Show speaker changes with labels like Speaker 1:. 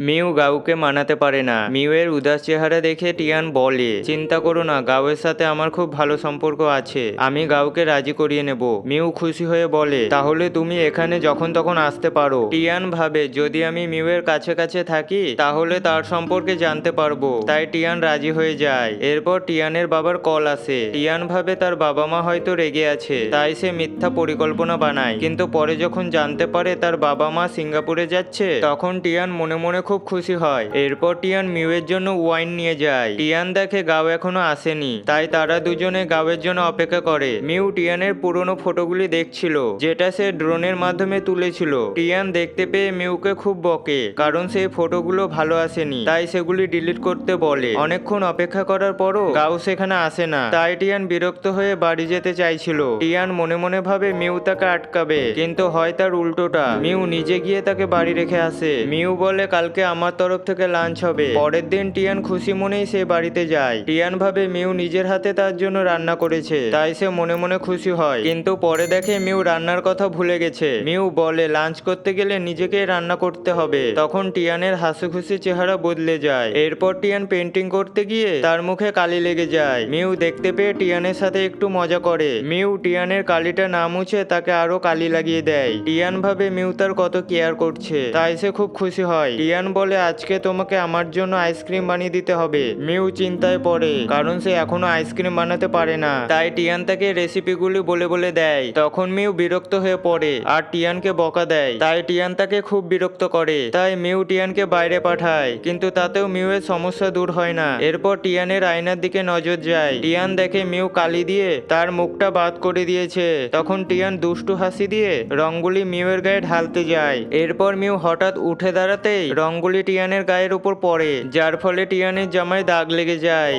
Speaker 1: Mu গাউকে মানাতে পারে না। মিউয়ের উদাস চেহারা দেখে টিয়ান বলে, চিন্তা করো না, গাউয়ের সাথে আমার খুব ভালো সম্পর্ক আছে, আমি গাউকে রাজি করিয়ে নেব। মিউ খুশি হয়ে বলে, তাহলে তুমি এখানে যখন তখন আসতে পারো। টিয়ান ভাবে যদি আমি মিউয়ের কাছে কাছে থাকি তাহলে তার সম্পর্কে জানতে পারবো, তাই টিয়ান রাজি হয়ে যায়। এরপর টিয়ানের বাবার কল আসে। টিয়ান ভাবে তার বাবা মা হয়তো রেগে আছে, তাই সে মিথ্যা পরিকল্পনা বানায়, কিন্তু পরে যখন জানতে পারে তার বাবা মা সিঙ্গাপুরে যাচ্ছে তখন টিয়ান মনে মনে খুব খুশি হয়। এরপর টিয়ান মিউয়ের জন্য ওয়াইন নিয়ে যায়। টিয়ান দেখে গাও এখনো আসেনি, তাই তারা দুজনে গাওয়ের জন্য অপেক্ষা করে। মিউ টিয়ানের পুরনো ফটোগুলি দেখছিল যেটা সে ড্রোনের মাধ্যমে তুলেছিল। টিয়ান দেখতে পেয়ে মিউকে খুব বকে, কারণ সেই ফটোগুলো ভালো আসেনি, তাই সেগুলি ডিলিট করতে বলে। অনেকক্ষণ অপেক্ষা করার পরও গাও সেখানে আসে না, তাই টিয়ান বিরক্ত হয়ে বাড়ি যেতে চাইছিল। টিয়ান মনে মনে ভাবে মিউ তাকে আটকাবে, কিন্তু হয় তার উল্টোটা, মিউ নিজে গিয়ে তাকে বাড়ি রেখে আসে। মিউ বলে, কালকে আমার তরফ থেকে লাঞ্চ হবে। পরের দিন টিয়ান খুশি মনেই সে বাড়িতে যায়। টিয়ান ভাবে মিউ নিজের হাতে তার জন্য রান্না করেছে, তাই সে মনে মনে খুশি হয়, কিন্তু পরে দেখে মিউ রান্নার কথা ভুলে গেছে। মিউ বলে, লাঞ্চ করতে গেলে নিজেকেই রান্না করতে হবে। তখন টিয়ানের হাসি খুশি চেহারা বদলে যায়। এরপর টিয়ান পেন্টিং করতে গিয়ে তার মুখে কালি লেগে যায়। মিউ দেখতে পেয়ে টিয়ানের সাথে একটু মজা করে। মিউ টিয়ানের কালিটা না মুছে তাকে আরো কালি লাগিয়ে দেয়। টিয়ান ভাবে মিউ তার কত কেয়ার করছে, তাই সে খুব খুশি হয়। টিয়ান বলে, আজকে তোমাকে আমার জন্য আইসক্রিম বানিয়ে দিতে হবে। মিউ চিন্তায় পড়ে, কারণ সে এখনো আইসক্রিম বানাতে পারে না, তাই টিয়ান তাকে রেসিপিগুলি বলে বলে দেয়। তখন মিউ বিরক্ত হয়ে পড়ে আর টিয়ানকে বকা দেয়, তাই টিয়ান তাকে খুব বিরক্ত করে। তাই মিউ টিয়ানকে বাইরে পাঠায়, কিন্তু তাতেও মিউয়ের সমস্যা দূর হয় না। এরপর টিয়ানের আয়নার দিকে নজর যায়। টিয়ান দেখে মিউ কালি দিয়ে তার মুখটা বাদ করে দিয়েছে। তখন টিয়ান দুষ্টু হাসি দিয়ে রঙগুলি মিউয়ের গায়ে ঢালতে যায়। এরপর মিউ হঠাৎ উঠে দাঁড়াতেই রঙগুলি টিয়ানের গায়ের উপর পড়ে, যার ফলে টিয়ানের জামায় দাগ লেগে যায়।